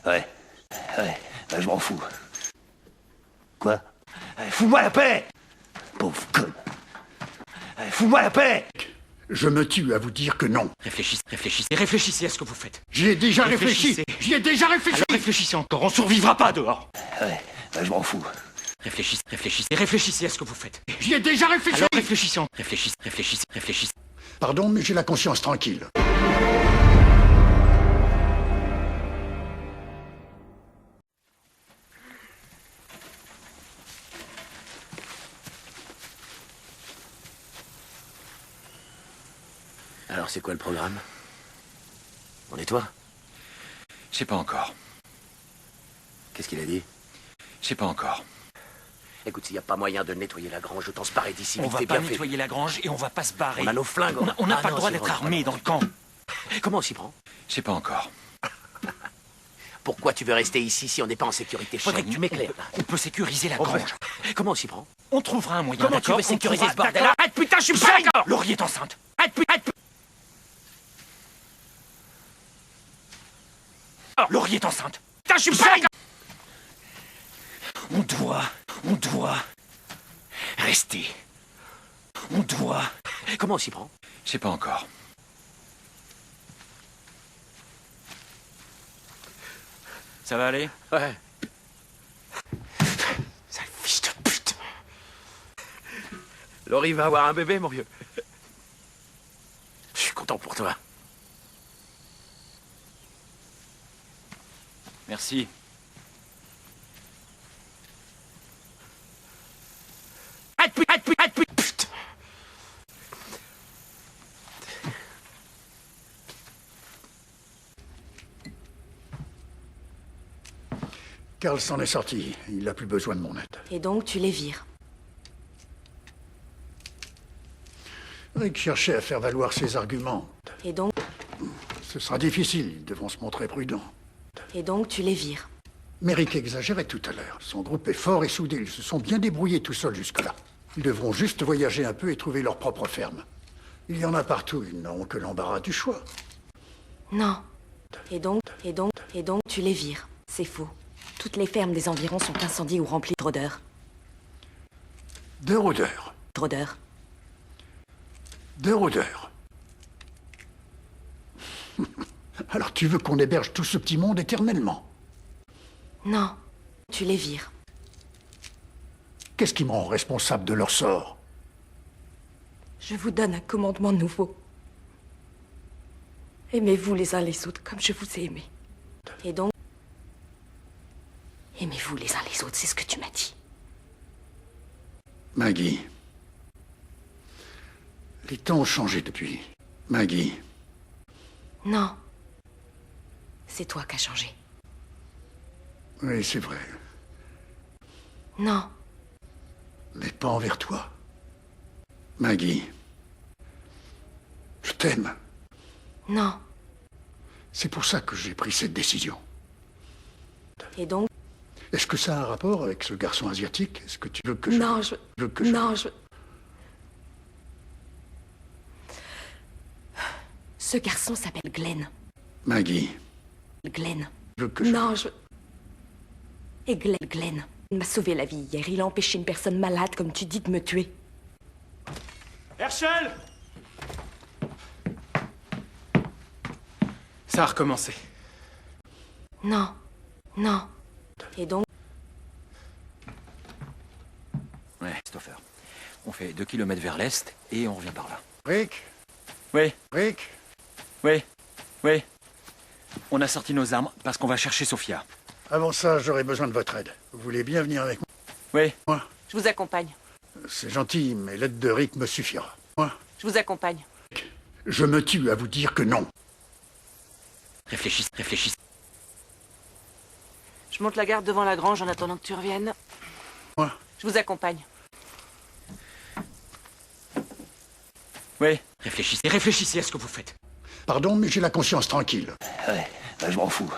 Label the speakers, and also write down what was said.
Speaker 1: Ouais. Ouais, je m'en fous. Quoi? Fous-moi la paix! Pauvre con. Fous-moi la paix!
Speaker 2: Je me tue à vous dire que non.
Speaker 3: Réfléchissez à ce que vous faites.
Speaker 2: J'y ai déjà réfléchi. J'y ai déjà réfléchi.
Speaker 3: Alors réfléchissez encore, on survivra pas dehors.
Speaker 1: Ouais, je m'en fous.
Speaker 3: Réfléchissez à ce que vous faites.
Speaker 2: J'y ai déjà réfléchi.
Speaker 3: Alors réfléchissez.
Speaker 2: Pardon, mais j'ai la conscience tranquille.
Speaker 1: Alors c'est quoi le programme? On nettoie?
Speaker 3: Je sais pas encore.
Speaker 1: Qu'est-ce qu'il a dit?
Speaker 3: Je sais pas encore.
Speaker 1: Écoute, s'il n'y a pas moyen de nettoyer la grange, autant se barrer d'ici.
Speaker 3: On
Speaker 1: vite,
Speaker 3: va
Speaker 1: c'est
Speaker 3: pas
Speaker 1: bien
Speaker 3: nettoyer la grange et on va pas se barrer.
Speaker 1: On a nos flingues.
Speaker 3: On n'a pas le
Speaker 1: non,
Speaker 3: droit
Speaker 1: c'est
Speaker 3: d'être
Speaker 1: vrai,
Speaker 3: armé dans le camp.
Speaker 1: Comment on s'y prend?
Speaker 3: Je sais pas encore.
Speaker 1: Pourquoi tu veux rester ici si on n'est pas en sécurité? Faudrait que tu m'éclaires.
Speaker 3: On peut sécuriser la grange.
Speaker 1: Comment on s'y prend?
Speaker 3: On trouvera un moyen.
Speaker 1: Comment tu
Speaker 3: d'accord?
Speaker 1: veux sécuriser
Speaker 3: On
Speaker 1: ce
Speaker 3: trouvera-
Speaker 1: bordel?
Speaker 3: d'accord.
Speaker 1: Arrête, putain, je suis pas d'accord!
Speaker 3: Laurie est enceinte. Laurie est enceinte.
Speaker 1: Putain, je suis pas d'accord!
Speaker 3: On doit rester. On doit.
Speaker 1: Comment on s'y prend?
Speaker 3: Je sais pas encore. Ça va aller?
Speaker 1: Ouais. Sale fils de pute! Laurie va avoir un bébé, mon vieux. Je suis content pour toi.
Speaker 3: Merci.
Speaker 1: Arrête, putain!
Speaker 2: Carl s'en est sorti. Il n'a plus besoin de mon aide.
Speaker 4: Et donc tu les vires.
Speaker 2: Rick cherchait à faire valoir ses arguments.
Speaker 4: Et donc
Speaker 2: Ce sera difficile. Ils devront se montrer prudents.
Speaker 4: tu les vires.
Speaker 2: Mais Rick exagérait tout à l'heure. Son groupe est fort et soudé. Ils se sont bien débrouillés tout seuls jusque-là. Ils devront juste voyager un peu et trouver leur propre ferme. Il y en a partout. Ils n'auront que l'embarras du choix.
Speaker 4: Non. Et donc tu les vires. C'est faux. Toutes les fermes des environs sont incendiées ou remplies de rôdeurs.
Speaker 2: De rôdeurs.
Speaker 4: Rôdeurs.
Speaker 2: De rôdeurs. Alors tu veux qu'on héberge tout ce petit monde éternellement?
Speaker 4: Non. Tu les vires.
Speaker 2: Qu'est-ce qui me rend responsable de leur sort?
Speaker 4: Je vous donne un commandement nouveau. Aimez-vous les uns les autres comme je vous ai aimés. Et donc aimez-vous les uns les autres, c'est ce que tu m'as dit.
Speaker 2: Maggie. Les temps ont changé depuis. Maggie.
Speaker 4: Non. C'est toi qui as changé.
Speaker 2: Oui, c'est vrai.
Speaker 4: Non.
Speaker 2: Mais pas envers toi. Maggie. Je t'aime.
Speaker 4: Non.
Speaker 2: C'est pour ça que j'ai pris cette décision.
Speaker 4: Et donc
Speaker 2: Est-ce que ça a un rapport avec ce garçon asiatique? Est-ce que tu veux que je...
Speaker 4: non, je
Speaker 2: veux que je...
Speaker 4: non, je Ce garçon s'appelle Glenn.
Speaker 2: Maggie.
Speaker 4: Glenn.
Speaker 2: Je veux que je...
Speaker 4: Non, je... Et Glenn m'a sauvé la vie hier. Il a empêché une personne malade, comme tu dis, de me tuer.
Speaker 3: Herschel! Ça a recommencé.
Speaker 4: Non. Non. Et donc
Speaker 3: Ouais, Christopher. On fait 2 kilomètres vers l'est et on revient par là.
Speaker 2: Rick?
Speaker 3: Oui,
Speaker 2: Rick?
Speaker 3: oui. On a sorti nos armes parce qu'on va chercher Sophia.
Speaker 2: Avant ça, j'aurais besoin de votre aide. Vous voulez bien venir avec
Speaker 3: Oui.
Speaker 2: moi?
Speaker 4: je vous accompagne.
Speaker 2: C'est gentil, mais l'aide de Rick me suffira. Moi,
Speaker 4: Je vous accompagne.
Speaker 2: je me tue à vous dire que non.
Speaker 3: Réfléchissez.
Speaker 4: Je monte la garde devant la grange en attendant que tu reviennes.
Speaker 2: Moi,
Speaker 4: Je vous accompagne.
Speaker 3: Oui. Réfléchissez à ce que vous faites.
Speaker 2: pardon, mais j'ai la conscience tranquille.
Speaker 1: Ouais, je m'en fous.